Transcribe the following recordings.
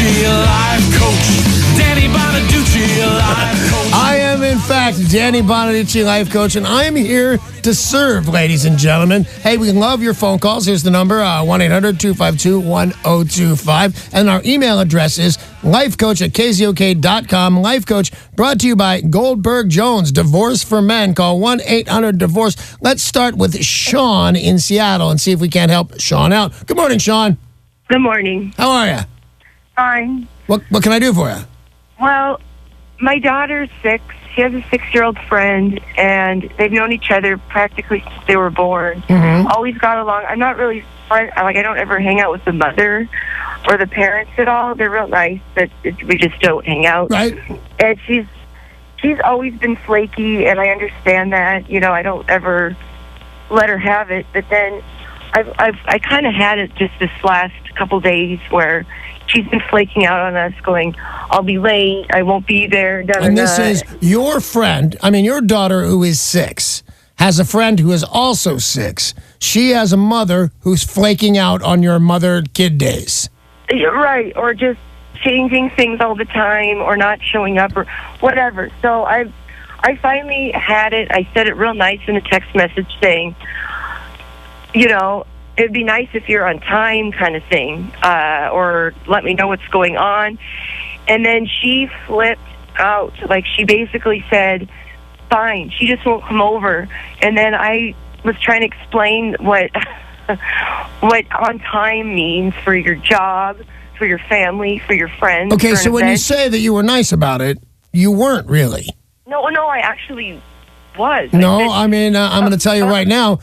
Bonaduce, life coach. Danny Bonaduce, life coach. I am, in fact, Danny Bonaduce, life coach, and I am here to serve, ladies and gentlemen. Hey, we love your phone calls. Here's the number, 1-800-252-1025. And our email address is lifecoach@kzok.com. Life Coach brought to you by Goldberg Jones. Divorce for Men. Call 1-800-DIVORCE. Let's start with Sean in Seattle and see if we can't help Sean out. Good morning, Sean. Good morning. How are you? Fine. What can I do for you? Well, my daughter's 6. She has a 6-year-old friend, and they've known each other practically since they were born. Mm-hmm. Always got along. I'm not really I don't ever hang out with the mother or the parents at all. They're real nice, but we just don't hang out. Right. And she's always been flaky, and I understand that. You know, I don't ever let her have it. But then I kind of had it just this last couple days where she's been flaking out on us, going, I'll be late, I won't be there. And this is your friend, your daughter who is 6, has a friend who is also 6. She has a mother who's flaking out on your mother-kid days. Right, or just changing things all the time or not showing up or whatever. So I finally had it. I said it real nice in a text message saying, you know, it'd be nice if you're on time kind of thing, or let me know what's going on. And then she flipped out. Like, she basically said, fine, she just won't come over. And then I was trying to explain what on time means for your job, for your family, for your friends. Okay, so when you say that you were nice about it, you weren't really. No, I actually was. No, I'm going to tell you right now,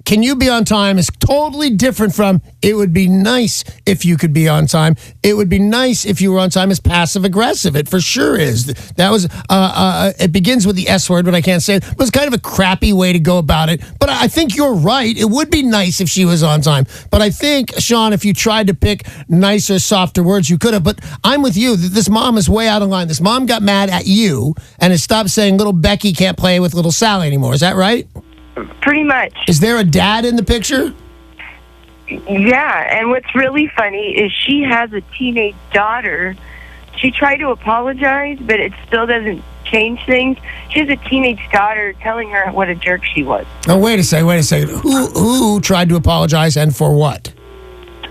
can you be on time is totally different from it would be nice if you could be on time. It would be nice if you were on time is passive-aggressive. It for sure is. That was, it begins with the S word, but I can't say it. But it's kind of a crappy way to go about it. But I think you're right. It would be nice if she was on time. But I think, Sean, if you tried to pick nicer, softer words, you could have. But I'm with you. This mom is way out of line. This mom got mad at you and has stopped saying little Becky can't play with little Sally anymore. Is that right? Pretty much. Is there a dad in the picture? Yeah, and what's really funny is she has a teenage daughter. She tried to apologize, but it still doesn't change things. She has a teenage daughter telling her what a jerk she was. Oh, wait a second. Who tried to apologize and for what?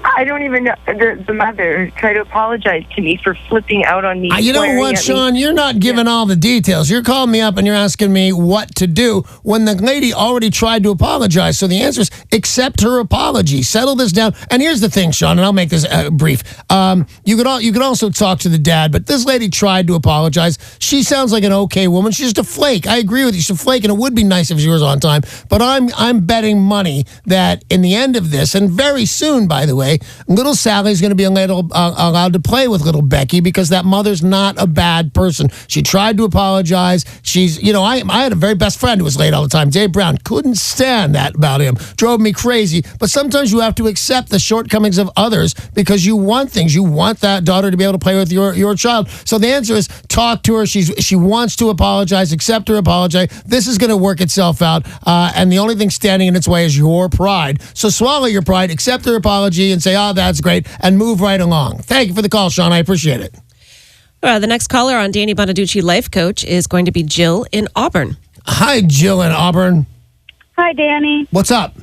I don't even know. The mother tried to apologize to me for flipping out on me. You know what, Sean? You're not giving all the details. You're calling me up and you're asking me what to do when the lady already tried to apologize. So the answer is accept her apology. Settle this down. And here's the thing, Sean, and I'll make this brief. You could also talk to the dad, but this lady tried to apologize. She sounds like an okay woman. She's just a flake. I agree with you. She's a flake, and it would be nice if she was on time. But I'm betting money that in the end of this, and very soon, by the way, little Sally's going to be allowed to play with little Becky because that mother's not a bad person. She tried to apologize. She's, I had a very best friend who was late all the time. Dave Brown. Couldn't stand that about him. Drove me crazy. But sometimes you have to accept the shortcomings of others because you want things. You want that daughter to be able to play with your child. So the answer is talk to her. She wants to apologize. Accept her apology. This is going to work itself out. And the only thing standing in its way is your pride. So swallow your pride. Accept her apology and say, that's great, and move right along. Thank you for the call, Sean. I appreciate it. The next caller on Danny Bonaduce Life Coach is going to be Jill in Auburn. Hi, Jill in Auburn. Hi, Danny. What's up?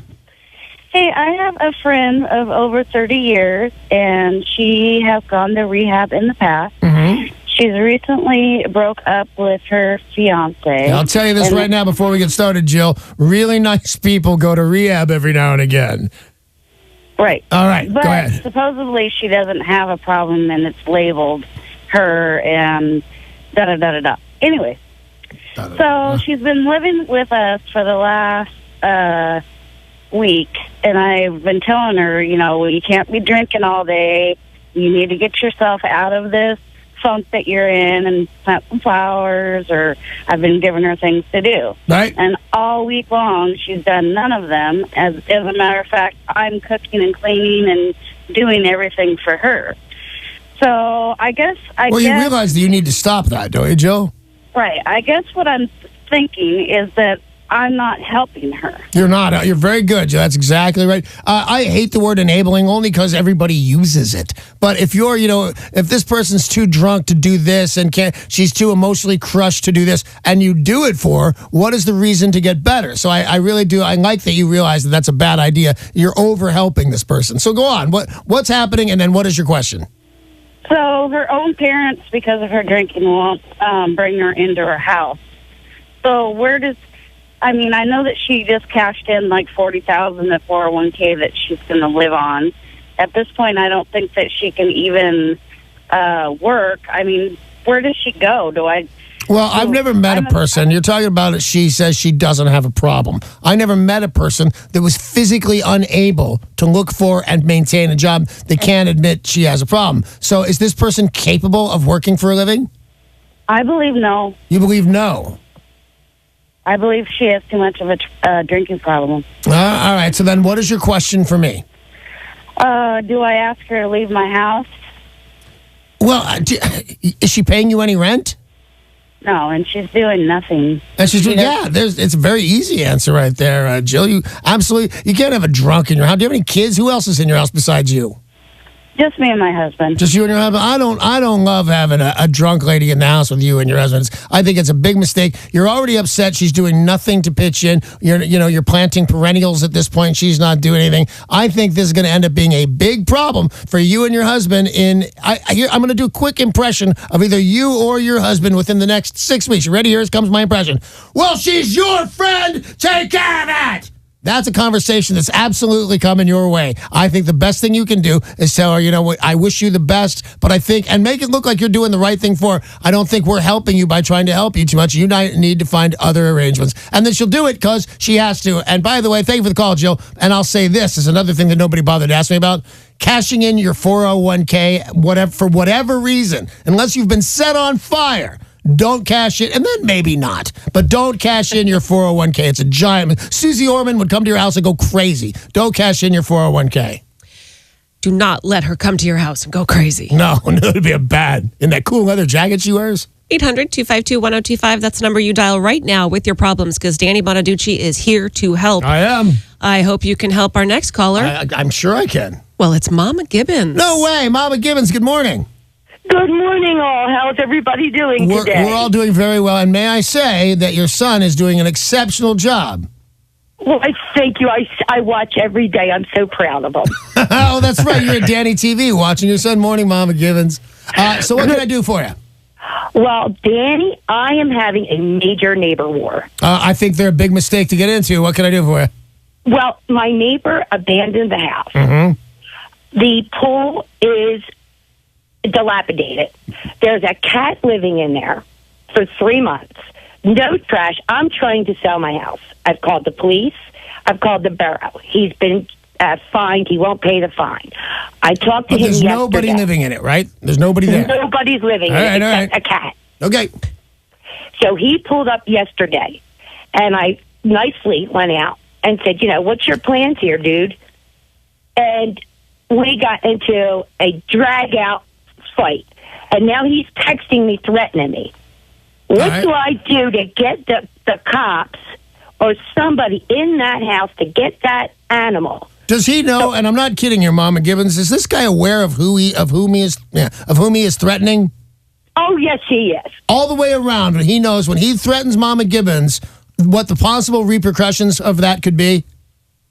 Hey, I have a friend of over 30 years, and she has gone to rehab in the past. Mm-hmm. She's recently broke up with her fiance. I'll tell you this right now before we get started, Jill. Really nice people go to rehab every now and again. Right. All right, but go ahead. Supposedly she doesn't have a problem, and it's labeled her and da-da-da-da-da. Anyway, so she's been living with us for the last week, and I've been telling her, you can't be drinking all day. You need to get yourself out of this funk that you're in and plant some flowers, or I've been giving her things to do. Right. And all week long, she's done none of them. As a matter of fact, I'm cooking and cleaning and doing everything for her. So I guess you realize that you need to stop that, don't you, Jill? Right. I guess what I'm thinking is that I'm not helping her. You're not. You're very good. That's exactly right. I hate the word enabling only because everybody uses it. But if you're, if this person's too drunk to do this and she's too emotionally crushed to do this, and you do it for her, what is the reason to get better? So I really do. I like that you realize that that's a bad idea. You're over helping this person. So go on. What's happening, and then what is your question? So her own parents, because of her drinking, won't bring her into her house. So I know that she just cashed in like $40,000 at 401k that she's going to live on. At this point, I don't think that she can even work. I mean, where does she go? Well, I've never met a person. You're talking about it. She says she doesn't have a problem. I never met a person that was physically unable to look for and maintain a job that can't admit she has a problem. So is this person capable of working for a living? I believe no. You believe no? I believe she has too much of a drinking problem. All right. So then what is your question for me? Do I ask her to leave my house? Well, is she paying you any rent? No, and she's doing nothing. And she's doing, it's a very easy answer right there, Jill. You can't have a drunk in your house. Do you have any kids? Who else is in your house besides you? Just me and my husband. Just you and your husband? I don't love having a drunk lady in the house with you and your husband. I think it's a big mistake. You're already upset. She's doing nothing to pitch in. You're planting perennials at this point. She's not doing anything. I think this is going to end up being a big problem for you and your husband. I'm going to do a quick impression of either you or your husband within the next 6 weeks. You ready? Here comes my impression. Well, she's your friend. Take care of it. That's a conversation that's absolutely coming your way. I think the best thing you can do is tell her, I wish you the best, but and make it look like you're doing the right thing for her. I don't think we're helping you by trying to help you too much. You need to find other arrangements. And then she'll do it because she has to. And by the way, thank you for the call, Jill. And I'll say this is another thing that nobody bothered to ask me about. Cashing in your 401k, for whatever reason, unless you've been set on fire, don't cash it, and then maybe not. But don't cash in your 401k. It's a giant. Susie Orman would come to your house and go crazy. Don't cash in your 401k. Do not let her come to your house and go crazy. No, it'd be a bad. In that cool leather jacket she wears. 800-252-1025. That's the number you dial right now with your problems because Danny Bonaduce is here to help. I am. I hope you can help our next caller. I'm sure I can. Well, it's Mama Gibbons. No way. Mama Gibbons, good morning. Good morning, all. How's everybody doing today? We're all doing very well. And may I say that your son is doing an exceptional job. Well, thank you. I watch every day. I'm so proud of him. Oh, that's right. You're at Danny TV watching your son. Morning, Mama Gibbons. So what can I do for you? Well, Danny, I am having a major neighbor war. I think they're a big mistake to get into. What can I do for you? Well, my neighbor abandoned the house. Mm-hmm. The pool is dilapidated. There's a cat living in there for 3 months. No trash. I'm trying to sell my house. I've called the police. I've called the borough. He's been fined. He won't pay the fine. I talked to him yesterday. There's nobody living in it, right? There's nobody there. Nobody's living in it except a cat. Okay. So he pulled up yesterday, and I nicely went out and said, what's your plans here, dude? And we got into a drag-out fight. And now he's texting me, threatening me. What do I do to get the cops or somebody in that house to get that animal? Does he know? And I'm not kidding here, Mama Gibbons. Is this guy aware of whom he is threatening? Oh yes, he is. All the way around, he knows when he threatens Mama Gibbons, what the possible repercussions of that could be.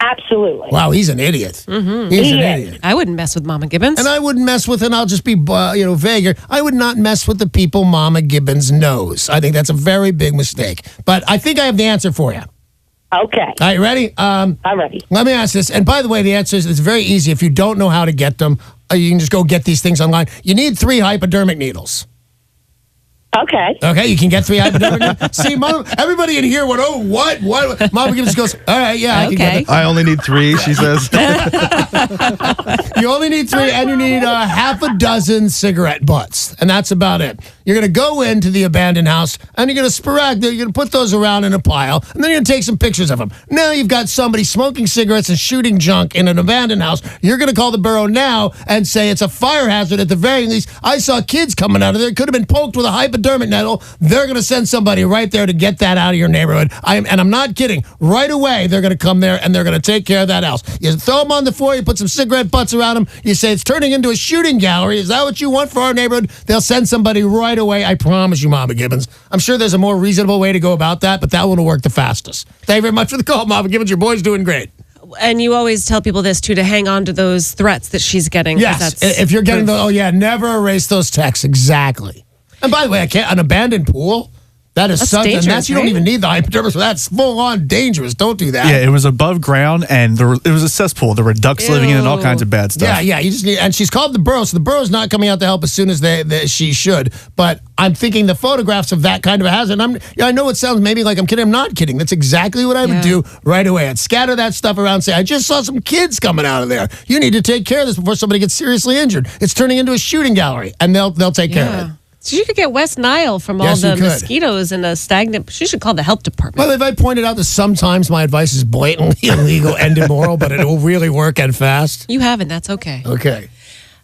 Absolutely. Wow, he's an idiot. Mm-hmm. He's an idiot. I wouldn't mess with Mama Gibbons. And I wouldn't mess with, and I'll just be, vaguer. I would not mess with the people Mama Gibbons knows. I think that's a very big mistake. But I think I have the answer for you. Okay. All right, ready? I'm ready. Let me ask this. And by the way, the answer is it's very easy. If you don't know how to get them, you can just go get these things online. You need 3 hypodermic needles. Okay. Okay, you can get 3 hypodermic needles. See, everybody in here went, oh, what? Mama Gibbons goes, all right, yeah, I can get that. I only need 3, she says. You only need 3, and you need half a dozen cigarette butts, and that's about it. You're going to go into the abandoned house, and you're going to put those around in a pile, and then you're going to take some pictures of them. Now you've got somebody smoking cigarettes and shooting junk in an abandoned house. You're going to call the borough now and say it's a fire hazard at the very least. I saw kids coming out of there. It could have been poked with a hypodermic hypodermic needle, they're going to send somebody right there to get that out of your neighborhood. And I'm not kidding. Right away, they're going to come there and they're going to take care of that house. You throw them on the floor, you put some cigarette butts around them, you say it's turning into a shooting gallery. Is that what you want for our neighborhood? They'll send somebody right away. I promise you, Mama Gibbons. I'm sure there's a more reasonable way to go about that, but that one will work the fastest. Thank you very much for the call, Mama Gibbons. Your boy's doing great. And you always tell people this, too, to hang on to those threats that she's getting. Yes, if you're getting never erase those texts. Exactly. And by the way, an abandoned pool, that is such, and that's, you don't even need the hypodermic. That's full-on dangerous. Don't do that. Yeah, it was above ground, and it was a cesspool. There were ducks living in it and all kinds of bad stuff. Yeah, you just need, and she's called the borough, so the borough's not coming out to help as soon as she should. But I'm thinking the photographs of that kind of a hazard, I know it sounds maybe like I'm kidding. I'm not kidding. That's exactly what I would do right away. I'd scatter that stuff around and say, I just saw some kids coming out of there. You need to take care of this before somebody gets seriously injured. It's turning into a shooting gallery, and they'll take care of it. So you could get West Nile from all the mosquitoes and the stagnant. She should call the health department. Well, if I pointed out that sometimes my advice is blatantly illegal and immoral, but it will really work and fast. You haven't. That's okay. Okay.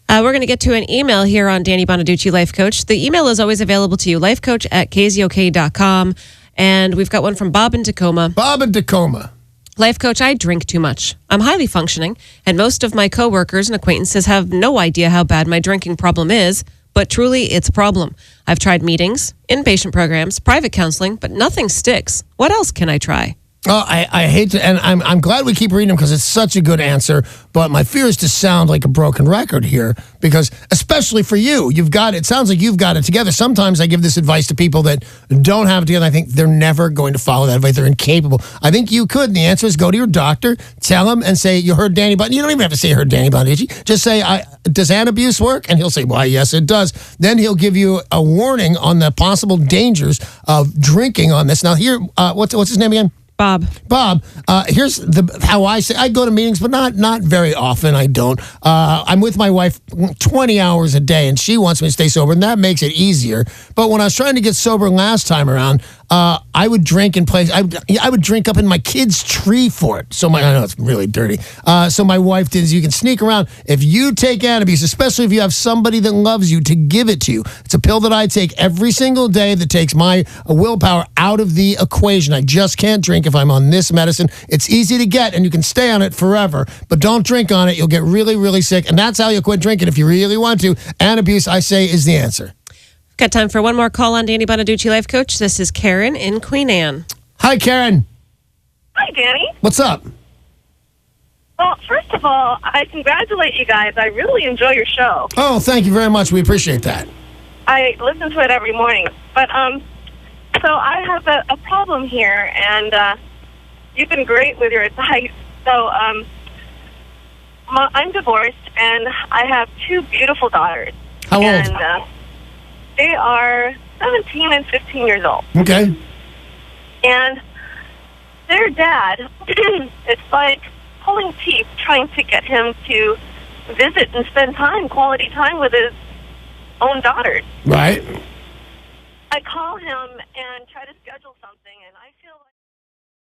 We're going to get to an email here on Danny Bonaduce, Life Coach. The email is always available to you, lifecoach@KZOK.com. And we've got one from Bob in Tacoma. Bob in Tacoma. Life Coach, I drink too much. I'm highly functioning, and most of my coworkers and acquaintances have no idea how bad my drinking problem is. But truly, it's a problem. I've tried meetings, inpatient programs, private counseling, but nothing sticks. What else can I try? Oh, I hate to, and I'm glad we keep reading them because it's such a good answer. But my fear is to sound like a broken record here because, especially for you, it sounds like you've got it together. Sometimes I give this advice to people that don't have it together. I think they're never going to follow that advice. They're incapable. I think you could. And the answer is go to your doctor, tell him, and say, you heard Danny Bonaduce. You don't even have to say you heard Danny Bonaduce. Just say, does hand abuse work? And he'll say, why, yes, it does. Then he'll give you a warning on the possible dangers of drinking on this. Now, here, what's his name again? Bob, here's how I say. I go to meetings, but not very often. I don't. I'm with my wife 20 hours a day, and she wants me to stay sober, and that makes it easier. But when I was trying to get sober last time around, I would drink in place. I would drink up in my kid's tree fort. So I know it's really dirty. So my wife did. You can sneak around if you take Antabuse, especially if you have somebody that loves you to give it to you. It's a pill that I take every single day that takes my willpower out of the equation. I just can't drink if I'm on this medicine. It's easy to get, and you can stay on it forever. But don't drink on it. You'll get really, really sick, and that's how you'll quit drinking if you really want to. Antabuse, I say, is the answer. Got time for one more call on Danny Bonaduce, Life Coach. This is Karen in Queen Anne. Hi, Karen. Hi, Danny. What's up? Well, first of all, I congratulate you guys. I really enjoy your show. Oh, thank you very much. We appreciate that. I listen to it every morning. But, so I have a problem here, and you've been great with your advice. So, I'm divorced, and I have two beautiful daughters. How old? And, they are 17 and 15 years old. Okay. And their dad, it's like pulling teeth trying to get him to visit and spend quality time with his own daughters. Right. I call him and try to schedule something, and I feel like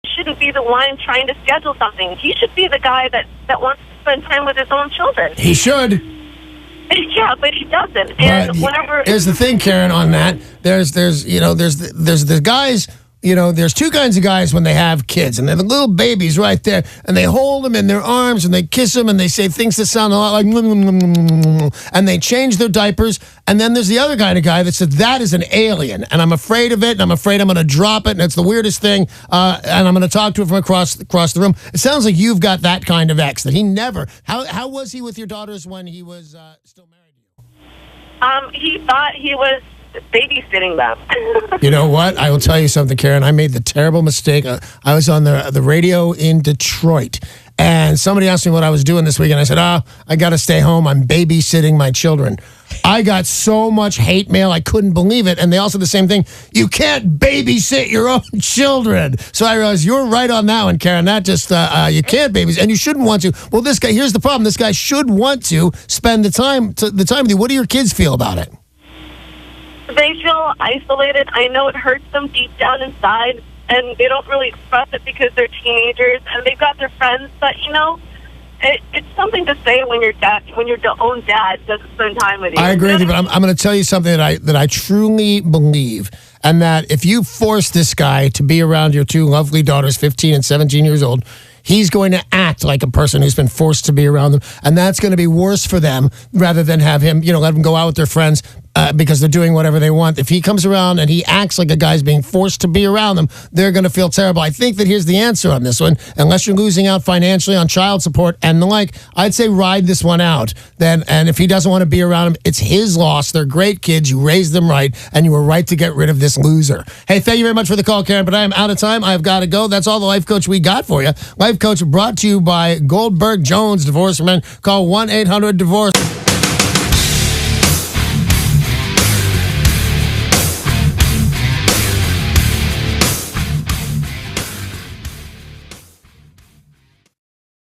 he shouldn't be the one trying to schedule something. He should be the guy that wants to spend time with his own children. He should. Yeah, but he doesn't. And whenever here's the thing, Karen, on that. There's the guys. There's two kinds of guys when they have kids, and they're the little babies right there, and they hold them in their arms, and they kiss them, and they say things that sound a lot like, and they change their diapers. And then there's the other kind of guy that says, that is an alien, and I'm afraid of it, and I'm afraid I'm going to drop it, and it's the weirdest thing, and I'm going to talk to it from across the room. It sounds like you've got that kind of ex, that he never... How was he with your daughters when he was still married to you? He thought he was babysitting them. You know what? I will tell you something, Karen. I made the terrible mistake. I was on the radio in Detroit, and somebody asked me what I was doing this weekend. I said, I got to stay home. I'm babysitting my children. I got so much hate mail, I couldn't believe it. And they all said the same thing. You can't babysit your own children. So I realized you're right on that one, Karen. That just, you can't babysit, and you shouldn't want to. Well, this guy, here's the problem. This guy should want to spend the time with you. What do your kids feel about it? They feel isolated. I know it hurts them deep down inside, and they don't really express it because they're teenagers, and they've got their friends, but, it's something to say when your own dad doesn't spend time with you. I agree with you, but I'm going to tell you something that I truly believe, and that if you force this guy to be around your two lovely daughters, 15 and 17 years old, he's going to act like a person who's been forced to be around them, and that's going to be worse for them rather than have him, let them go out with their friends because they're doing whatever they want. If he comes around and he acts like a guy's being forced to be around them, they're going to feel terrible. I think that here's the answer on this one. Unless you're losing out financially on child support and the like, I'd say ride this one out. And if he doesn't want to be around him, it's his loss. They're great kids. You raised them right, and you were right to get rid of this loser. Hey, thank you very much for the call, Karen, but I am out of time. I've got to go. That's all the Life Coach we got for you. Life Coach brought to you by Goldberg Jones Divorce Men. Call 1-800-DIVORCE.